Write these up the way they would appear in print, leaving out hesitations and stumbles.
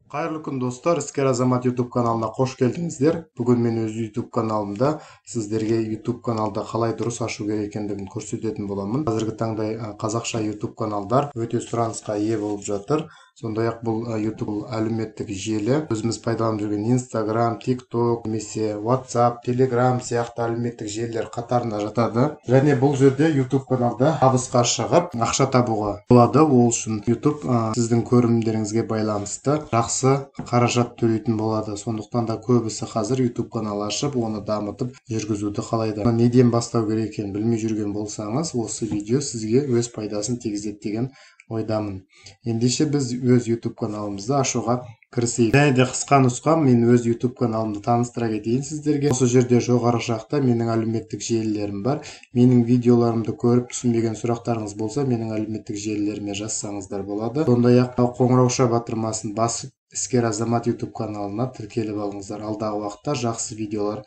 Кайырлы күн достор, Искер Азамат YouTube каналына кош келдиңиздер. Бүгүн мен өз YouTube каналымда сиздерге YouTube каналда калай дурус ашу керек экендигин көрсөтөтүн боламын. Азыркы таңда казакча YouTube каналдар өтө суранычка ээ болуп жатыр. Сондай ак бул YouTube әлеуметтик желі өзүбүз пайдаланып жүргөн Instagram, TikTok, немесе WhatsApp, Telegram сыяктуу әлеуметтик желілер катарына жатады. Және бул жерде YouTube каналда табыска чыгып, акча табууга болот. Ол үчүн YouTube сиздин көрүмдөрүңүзгө байланыштуу жакшы каражат төлөйтүн болот. Сондуктан да көбүсү азыр YouTube канал ачып, аны дамытып жүргүзүүдү каалайт. Неден баштоо керек экенин билмей жүргөн болсаңыз, осы видео сизге өз пайдасын тийгизет деген ойдамын. Ендеше биз өз YouTube каналыбызды ашууга кирисейик. Және де кыска нускам, мен өз YouTube каналымды тааныштыра кетейин сиздерге. Осы жерде жогору жакта менин әлеуметтик желілерим бар. Менин видеолорумду көрүп түшүнбөгөн сурактарыңыз болсо, менин әлеуметтик желілериме жазсаңыздар болот. Сондай ак коңгурооча батырмасын басып, Искер Азамат YouTube каналына тиркелип алыңыздар. Алдагы убакытта жакшы видеолор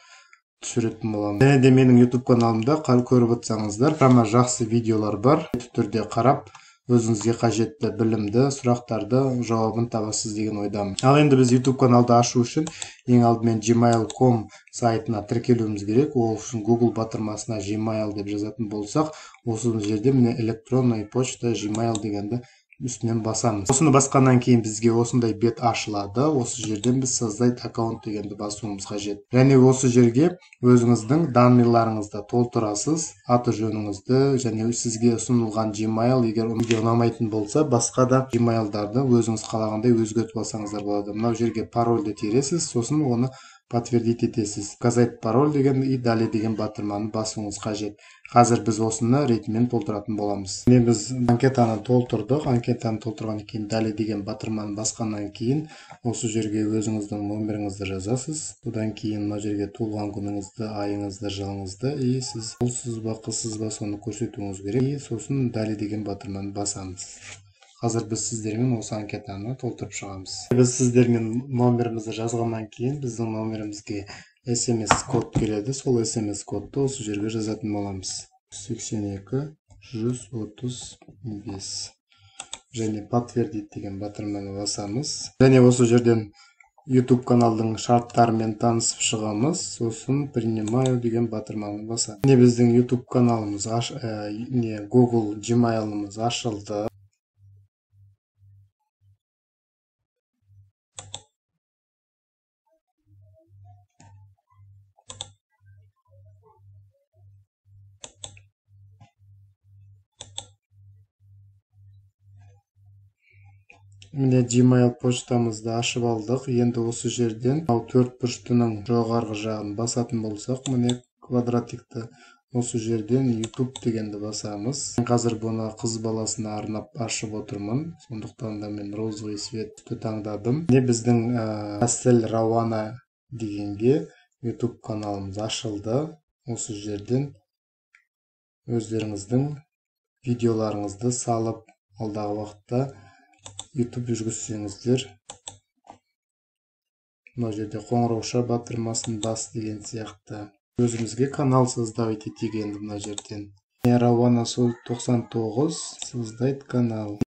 түшүрөтүн болом. Және де менин YouTube каналымда көрүп атсаңыздар, прямо жакшы видеолор бар. Түрдө карап, өзүңүзгө кажеттүү билимди, сурактарды жообун табасыз деген ойдамын. Ал энди биз YouTube каналды ачуу үчүн эң алдымен gmail.com сайтына тиркелүүбүз керек. Ол үчүн Google батырмасына Gmail деп жазатын болсак, осы жерде мына электронный почта Gmail дегенди үстүнөн басамыз. Осуну баскандан кийин бизге осындай бет ачылады. Осы жерден биз создать аккаунт дегенди басуубуз кажет. Және осы жерге өзүңүздүн данныйларыңызды толтурасыз, аты жөнүңүздү және сизге сунулган Gmail, эгер видео унамайтын болсо, башка да Gmail'дарды өзүңүз каалагандай өзгөртүп алсаңыздар болот. Мына жерге парольду тересиз, сосын оны подтвердить этесиз. Указать пароль деген и далее деген батырманы басууңуз кажет. Азыр биз осуну ретимен толтуратын болобуз. Эми биз анкетаны толтурдук. Анкетаны толтургандан кийин далее деген батырманы баскандан кийин осы жерге өзүңүздүн номериңизди жазасыз. Одан кийин мына жерге туулган күнүңүздү, айыңызды, жылыңызды и сиз улсузбу, кызсызбы сону көрсөтүүңүз керек. И сосын далее деген батырманы басамыз. Азыр биз сиздер менен осы анкетаны толтуруп чыгабыз. Биз сиздер менен номеримизди жазгандан кийин биздин номеримизге SMS код келеді. Сол SMS кодду осы жерге жазатын боламыз. 82 135. Және подтвердить деген батырманы басамыз. Және осы жерден YouTube каналдың шарттарымен танысып чыгабыз. Сосын принимаю деген батырманы басамыз. Эми биздин YouTube каналыбыз Google Gmail'ымыз ачылды. Міне Gmail почтамызды ашып алдык. Енді осы жерден ал төрт бурчтунун жогорку жагын басатын болсак, міне квадратикти осы жерден YouTube дегенди басамыз. Мен азыр буну кыз баласына арнап ашып отурмун. Сондуктан да мен розовый цветти таңдадым. Міне биздин Асель Равана дегенге YouTube каналыбыз ачылды. Осы жерден өздөрүңүздүн видеолоруңузду салып, алдагы убакытта YouTube жүргүзсөңүздөр, мына жерде коңгурооча батырмасын бас деген сыяктуу өзүңүзгө канал создавать эти дегенди мына жерден. Равана 99 создать канал.